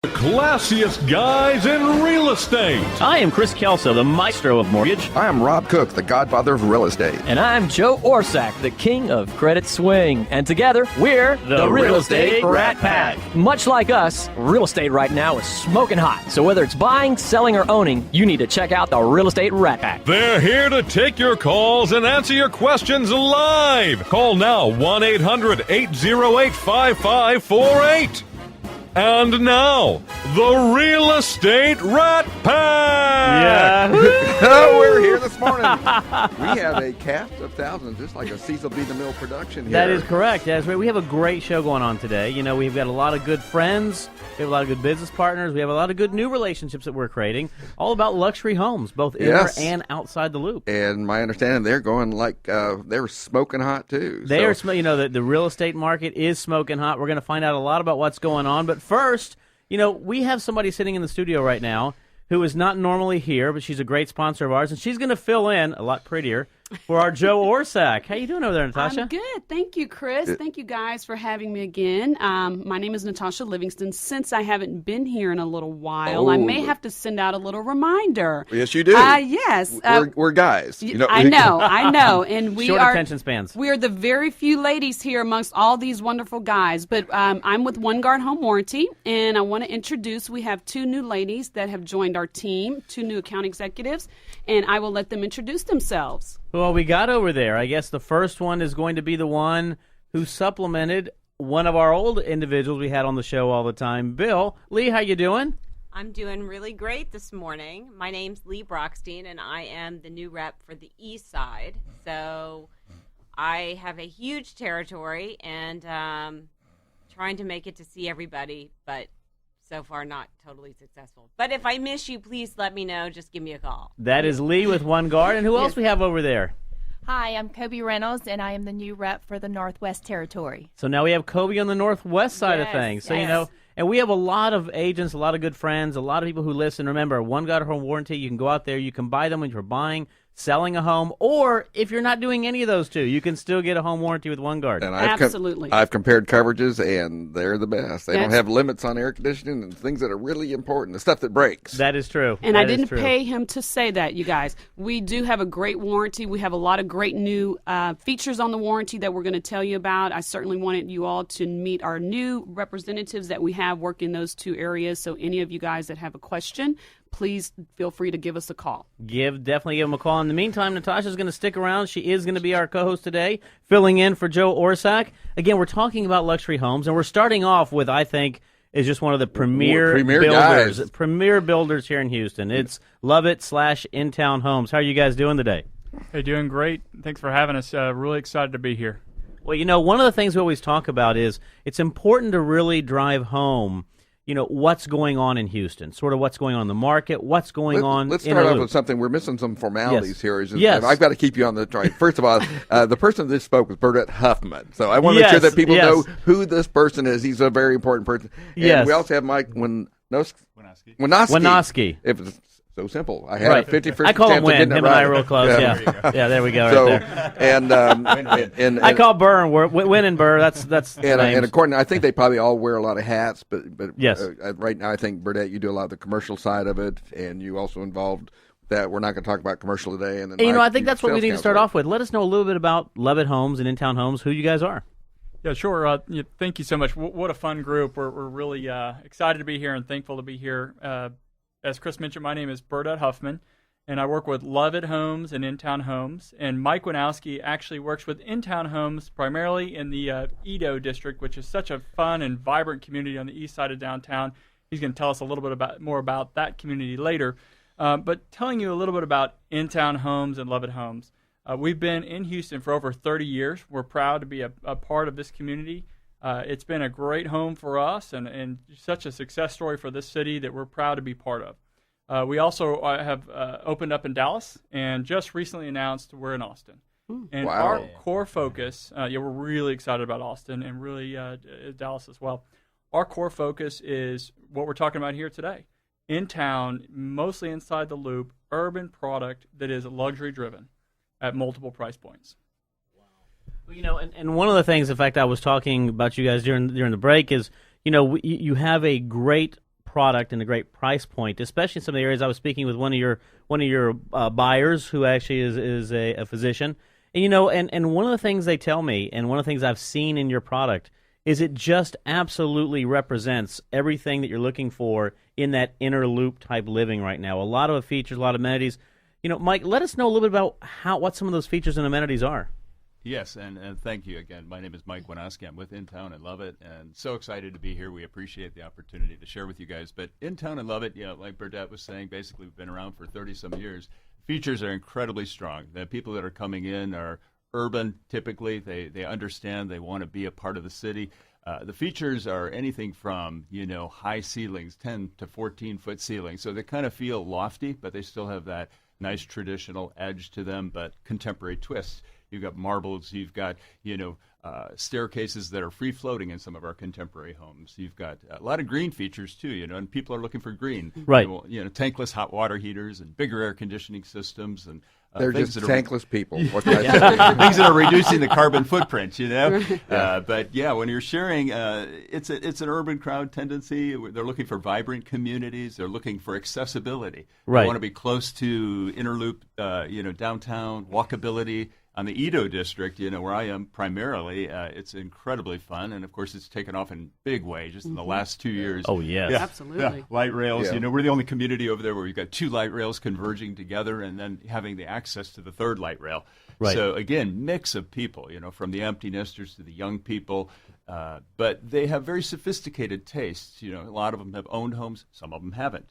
The classiest guys in real estate. I am Chris Kelso, the maestro of mortgage. I am Rob Cook, the godfather of real estate. And I'm Joe Orsack, the king of credit swing. And together, we're the Real Estate Rat Pack. Much like us, real estate right now is smoking hot. So whether it's buying, selling, or owning, you need to check out the Real Estate Rat Pack. They're here to take your calls and answer your questions live. Call now 1-800-808-5548. And now, the Real Estate Rat Pack! Yeah. We're here this morning. We have a cast of thousands, just like a Cecil B. DeMille production here. That is correct. That's right. We have a great show going on today. You know, we've got a lot of good friends. We have a lot of good business partners. We have a lot of good new relationships that we're creating, all about luxury homes, both inner and outside the loop. And my understanding, they're going like they're smoking hot, too. They are, the real estate market is smoking hot. We're going to find out a lot about what's going on. But first, we have somebody sitting in the studio right now who is not normally here, but she's a great sponsor of ours, and she's going to fill in, a lot prettier, for our Joe Orsack. How you doing over there, Natasha? I'm good. Thank you, Chris. Thank you guys for having me again. My name is Natasha Livingston. Since I haven't been here in a little while, I may have to send out a little reminder. Yes, you do. Yes. We're guys. I know. And we Short are attention spans. We are the very few ladies here amongst all these wonderful guys. But I'm with One Guard Home Warranty, and I want to introduce, we have two new ladies that have joined our team, two new account executives, and I will let them introduce themselves. Well, we got over there. I guess the first one is going to be the one who supplemented one of our old individuals we had on the show all the time. Bill, Lee, how you doing? I'm doing really great this morning. My name's Lee Brockstein, and I am the new rep for the East Side. So I have a huge territory and trying to make it to see everybody, but so far not totally successful. But if I miss you, please let me know. Just give me a call. That is Lee with One Guard. And who else we have over there? Hi, I'm Kobe Reynolds, and I am the new rep for the Northwest Territory. So now we have Kobe on the Northwest side of things. So, and we have a lot of agents, a lot of good friends, a lot of people who listen. Remember, One Guard Home Warranty, you can go out there, you can buy them when you're buying, selling a home, or if you're not doing any of those two, you can still get a home warranty with One Guard. And Absolutely. I've compared coverages, and they're the best. They don't have limits on air conditioning and things that are really important, the stuff that breaks. That is true. And I didn't pay him to say that, you guys. We do have a great warranty. We have a lot of great new features on the warranty that we're going to tell you about. I certainly wanted you all to meet our new representatives that we have working those two areas. So any of you guys that have a question, please feel free to give us a call. Definitely give them a call. In the meantime, Natasha's going to stick around. She is going to be our co-host today, filling in for Joe Orsack. Again, we're talking about luxury homes, and we're starting off with, I think, is just one of the premier builders, guys. Premier builders here in Houston. It's Lovett/In-Town Homes. How are you guys doing today? Hey, doing great. Thanks for having us. Really excited to be here. Well, one of the things we always talk about is it's important to really drive home what's going on in Houston, sort of what's going on in the market, what's going on. Let's start off with something. We're missing some formalities here. Yes. I've got to keep you on the train. First of all, the person that spoke was Burdette Huffman. So I want to make sure that people know who this person is. He's a very important person. And we also have Mike Winoski. If it's so simple. I had a 50-50 I call him Win. Him and I are real close. Yeah, there we go. So, right there. And I call Burr Win and Burr. That's and according, I think they probably all wear a lot of hats. But yes, right now I think Burdette, you do a lot of the commercial side of it, and you also involved that. We're not going to talk about commercial today. And then I think that's what we need to start off with. Let us know a little bit about Lovett Homes and In-Town Homes. Who you guys are? Yeah, sure. Thank you so much. What a fun group. We're really excited to be here and thankful to be here. As Chris mentioned, my name is Burdette Huffman, and I work with Lovett Homes and In-Town Homes. And Mike Winoski actually works with In-Town Homes primarily in the Edo district, which is such a fun and vibrant community on the east side of downtown. He's going to tell us a little bit more about that community later. But telling you a little bit about In-Town Homes and Lovett Homes. We've been in Houston for over 30 years. We're proud to be a part of this community. It's been a great home for us and such a success story for this city that we're proud to be part of. We also have opened up in Dallas and just recently announced we're in Austin. And our core focus, we're really excited about Austin and really Dallas as well. Our core focus is what we're talking about here today. In town, mostly inside the loop, urban product that is luxury driven at multiple price points. Well, and one of the things, in fact, I was talking about you guys during the break is, you have a great product and a great price point, especially in some of the areas. I was speaking with one of your buyers who actually is a physician, and and one of the things they tell me, and one of the things I've seen in your product, is it just absolutely represents everything that you're looking for in that inner loop type living right now. A lot of features, a lot of amenities. Mike, let us know a little bit about what some of those features and amenities are. Yes, and thank you again. My name is Mike Winoski. I'm with In Town and Love It, and so excited to be here. We appreciate the opportunity to share with you guys. But In Town and Love It, like Burdette was saying, basically we've been around for 30-some years. Features are incredibly strong. The people that are coming in are urban, typically. They understand, they want to be a part of the city. The features are anything from, high ceilings, 10 to 14-foot ceilings. So they kind of feel lofty, but they still have that nice traditional edge to them, but contemporary twists. You've got marbles. You've got, staircases that are free-floating in some of our contemporary homes. You've got a lot of green features, too, and people are looking for green. Right. Tankless hot water heaters and bigger air conditioning systems. And they're just tankless people. What can I say? Things that are reducing the carbon footprint, But, when you're sharing, it's an urban crowd tendency. They're looking for vibrant communities. They're looking for accessibility. Right. They want to be close to inner loop, downtown, walkability. On the Edo district, where I am primarily, it's incredibly fun, and of course, it's taken off in a big way just in the last 2 years. Oh yes, absolutely. Yeah. Light rails. We're the only community over there where we've got 2 light rails converging together, and then having the access to the 3rd light rail. Right. So again, mix of people. From the empty nesters to the young people, but they have very sophisticated tastes. A lot of them have owned homes, some of them haven't.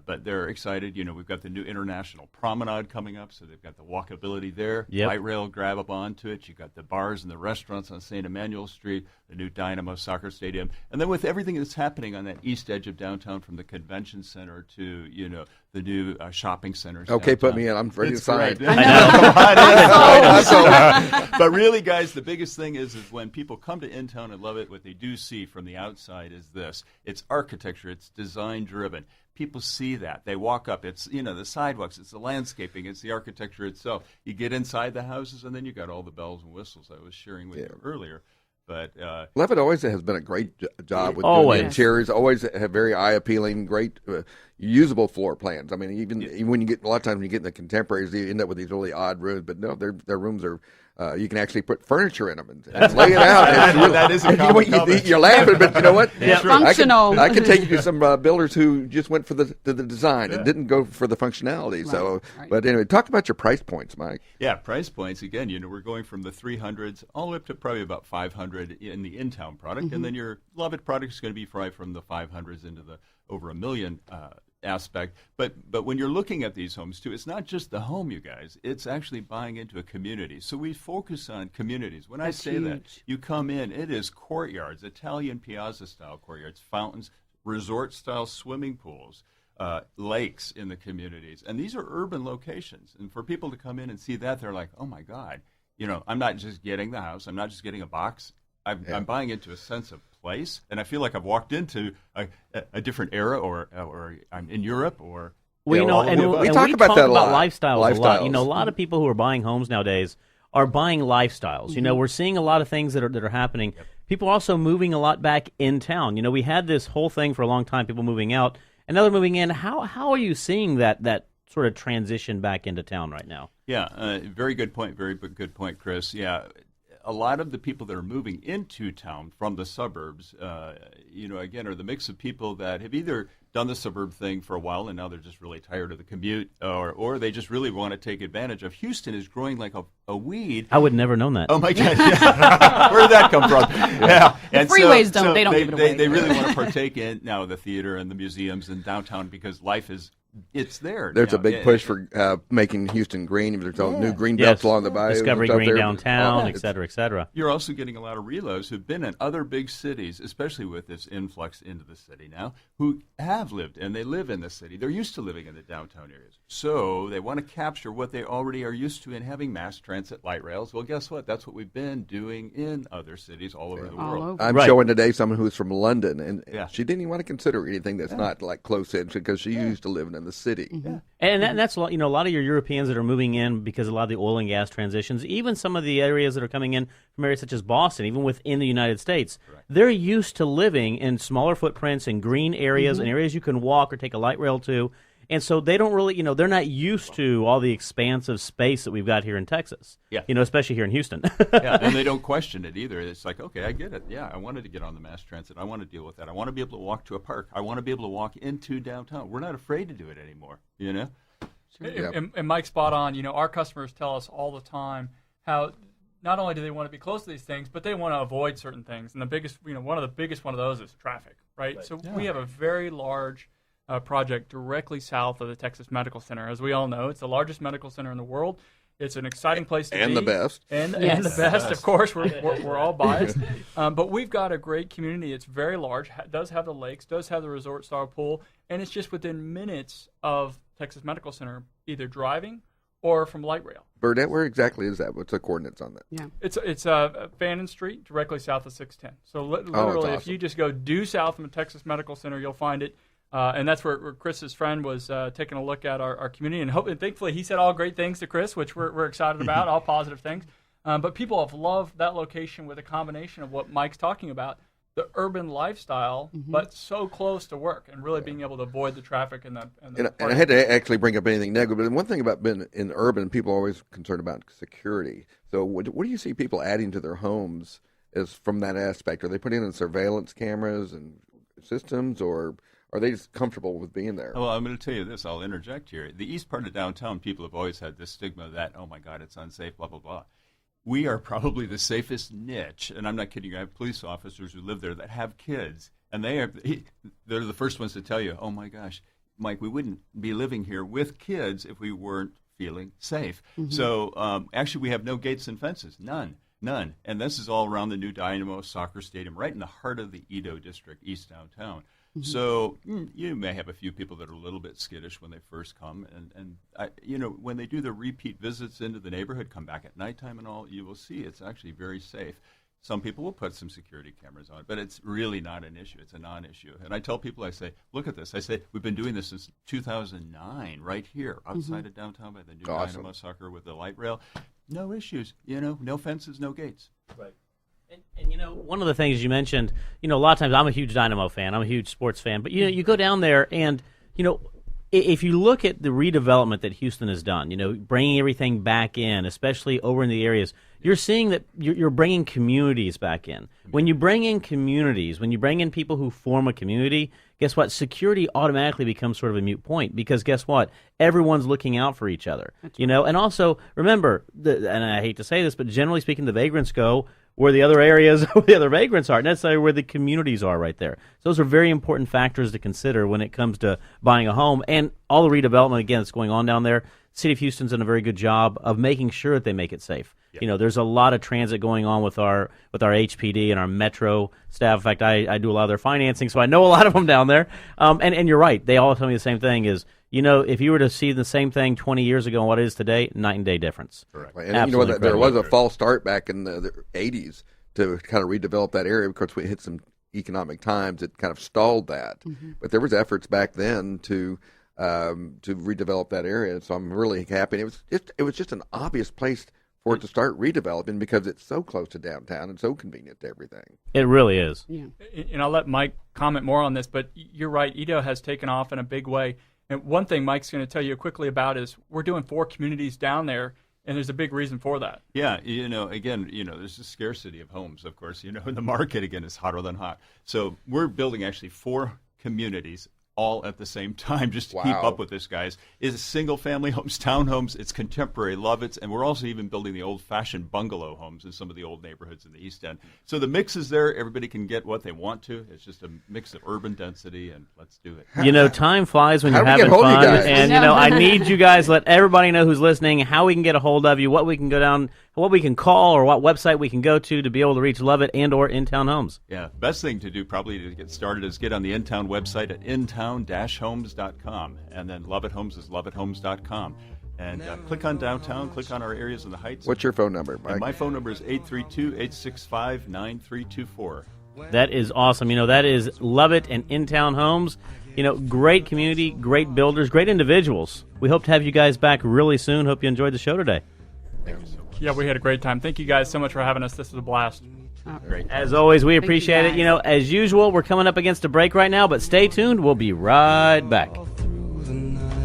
But they're excited. We've got the new International Promenade coming up, so they've got the walkability there. Yep. Light rail grab up onto it. You've got the bars and the restaurants on St. Emmanuel Street, the new Dynamo Soccer Stadium. And then with everything that's happening on that east edge of downtown, from the convention center to, the new shopping centers. Okay, downtown. put me in. I'm ready to sign. But really, guys, the biggest thing is when people come to In Town and Love It, what they do see from the outside is this. It's architecture. It's design-driven. People see that. They walk up. It's, the sidewalks. It's the landscaping. It's the architecture itself. You get inside the houses, and then you got all the bells and whistles I was sharing with you earlier. But Levitt always has been a great job with always. doing interiors. Always have very eye-appealing, great usable floor plans. I mean, even when you get a lot of times when you get in the contemporaries, you end up with these really odd rooms. But no, their rooms are. You can actually put furniture in them and lay it out. That is a common comment. You're laughing, but you know what? Yeah. Functional. I can take you to some builders who just went for the design and didn't go for the functionality. Right. So, but anyway, talk about your price points, Mike. Yeah, price points. Again, we're going from the 300s all the way up to probably about 500 in the in-town product, and then your Love It product is going to be right from the 500s into the over $1 million aspect. But when you're looking at these homes too, it's not just the home, you guys. It's actually buying into a community. So we focus on communities. When That's I say huge. that, you come in, it is courtyards, Italian piazza style courtyards, fountains, resort style swimming pools, lakes in the communities. And these are urban locations. And for people to come in and see that, they're like, oh my God, I'm not just getting the house. I'm not just getting a box. I'm buying into a sense of place, and I feel like I've walked into a different era, or I'm in Europe, or we talk about that a lot. Lifestyles a lot. A lot of people who are buying homes nowadays are buying lifestyles. We're seeing a lot of things that are happening. Yep. People are also moving a lot back in town. We had this whole thing for a long time, people moving out, and now they're moving in. How are you seeing that sort of transition back into town right now? Yeah, very good point. Very good point, Chris. Yeah. A lot of the people that are moving into town from the suburbs, again, are the mix of people that have either done the suburb thing for a while and now they're just really tired of the commute, or they just really want to take advantage of. Houston is growing like a weed. I would never known that. Oh my God! Yeah. Where did that come from? Yeah, and freeways they don't give it away. They really want to partake in now the theater and the museums and downtown because life is. It's there. There's a big push for making Houston green. There's new green belts along the bayou. Discovery Green downtown, et cetera, et cetera. You're also getting a lot of relos who've been in other big cities, especially with this influx into the city now, who have lived and they live in the city. They're used to living in the downtown areas. So they want to capture what they already are used to in having mass transit light rails. Well, guess what? That's what we've been doing in other cities all over the world. I'm showing today someone who's from London, and she didn't even want to consider anything that's not like close in because she used to live in in the city. And that's a lot of your Europeans that are moving in because of a lot of the oil and gas transitions, even some of the areas that are coming in from areas such as Boston, even within the United States, they're used to living in smaller footprints in green areas and areas you can walk or take a light rail to. And so they don't really, they're not used to all the expansive space that we've got here in Texas. Yeah. Especially here in Houston. And they don't question it either. It's like, okay, I get it. Yeah, I wanted to get on the mass transit. I want to deal with that. I want to be able to walk to a park. I want to be able to walk into downtown. We're not afraid to do it anymore, And Mike's spot on. Our customers tell us all the time how not only do they want to be close to these things, but they want to avoid certain things. And the biggest, one of the biggest one of those is traffic, right? So we have a very large project directly south of the Texas Medical Center. As we all know, it's the largest medical center in the world. It's an exciting place to be. And the best. And the best, of course. We're all biased. But we've got a great community. It's very large, does have the lakes, does have the resort-style pool, and it's just within minutes of Texas Medical Center, either driving or from light rail. Burdette, where exactly is that? What's the coordinates on that? Yeah. It's Fannin Street, directly south of 610. So literally, awesome. if you just go due south from the Texas Medical Center, you'll find it. And that's where Chris's friend was taking a look at our community. And thankfully, he said all great things to Chris, which we're excited about, all positive things. But people have loved that location with a combination of what Mike's talking about, the urban lifestyle, but so close to work and really being able to avoid the traffic and I had to actually bring up anything negative, but one thing about being in urban, people are always concerned about security. So what do you see people adding to their homes as from that aspect? Are they putting in surveillance cameras and systems, or are they just comfortable with being there? Well, I'm going to tell you this. I'll interject here. The east part of downtown, people have always had this stigma that, oh, my God, it's unsafe, blah, blah, blah. We are probably the safest niche, and I'm not kidding you. I have police officers who live there that have kids, and they're the first ones to tell you, oh, my gosh, Mike, we wouldn't be living here with kids if we weren't feeling safe. So actually we have no gates and fences, none. And this is all around the new Dynamo soccer stadium, right in the heart of the Edo district, east downtown. So you may have a few people that are a little bit skittish when they first come, and when they do the repeat visits into the neighborhood, come back at nighttime and all, you will see it's actually very safe. Some people will put some security cameras on, but it's really not an issue. It's a non-issue. And I tell people, I say, look at this. I say, we've been doing this since 2009 right here outside of downtown by the new Dynamo soccer with the light rail. No issues, no fences, no gates. Right. And one of the things you mentioned, a lot of times I'm a huge Dynamo fan. I'm a huge sports fan. But, you go down there and, if you look at the redevelopment that Houston has done, bringing everything back in, especially over in the areas, you're seeing that you're bringing communities back in. When you bring in communities, when you bring in people who form a community, guess what? Security automatically becomes sort of a moot point because guess what? Everyone's looking out for each other. And also, remember, and I hate to say this, but generally speaking, the vagrants go where the other areas, where the other vagrants are, necessarily where the communities are right there. So those are very important factors to consider when it comes to buying a home. And all the redevelopment, again, that's going on down there, City of Houston's done a very good job of making sure that they make it safe. Yep. There's a lot of transit going on with our HPD and our Metro staff. In fact, I do a lot of their financing, so I know a lot of them down there. And you're right. They all tell me the same thing is, if you were to see the same thing 20 years ago and what it is today, night and day difference. Correct. And there was a false start back in the 80s to kind of redevelop that area. Of course, we hit some economic times that kind of stalled that. But there was efforts back then to redevelop that area. So I'm really happy. And it was just an obvious place for it to start redeveloping because it's so close to downtown and so convenient to everything. It really is. Yeah. And I'll let Mike comment more on this, but you're right. Edo has taken off in a big way. And one thing Mike's going to tell you quickly about is we're doing 4 communities down there, and there's a big reason for that. Yeah, again, there's a scarcity of homes, of course. The market, again, is hotter than hot. So we're building actually 4 communities all at the same time just to keep up with this, guys. It's single-family homes, townhomes, it's contemporary love-its, and we're also even building the old-fashioned bungalow homes in some of the old neighborhoods in the East End. So the mix is there. Everybody can get what they want to. It's just a mix of urban density, and let's do it. Time flies when you're having fun. And, I need you guys, let everybody know who's listening how we can get a hold of you, what we can go down, what we can call, or what website we can go to be able to reach Love It and or In-Town Homes. Yeah, best thing to do probably to get started is get on the In-Town website at intown-homes.com, and then Love It Homes is loveithomes.com. And click on downtown, click on our areas in the Heights. What's your phone number, Mike? And my phone number is 832-865-9324. That is awesome. That is Love It and In-Town Homes. Great community, great builders, great individuals. We hope to have you guys back really soon. Hope you enjoyed the show today. Yeah, we had a great time. Thank you guys so much for having us. This was a blast. Great. As always, we appreciate it. guys. As usual, we're coming up against a break right now, but stay tuned. We'll be right back. Through the night.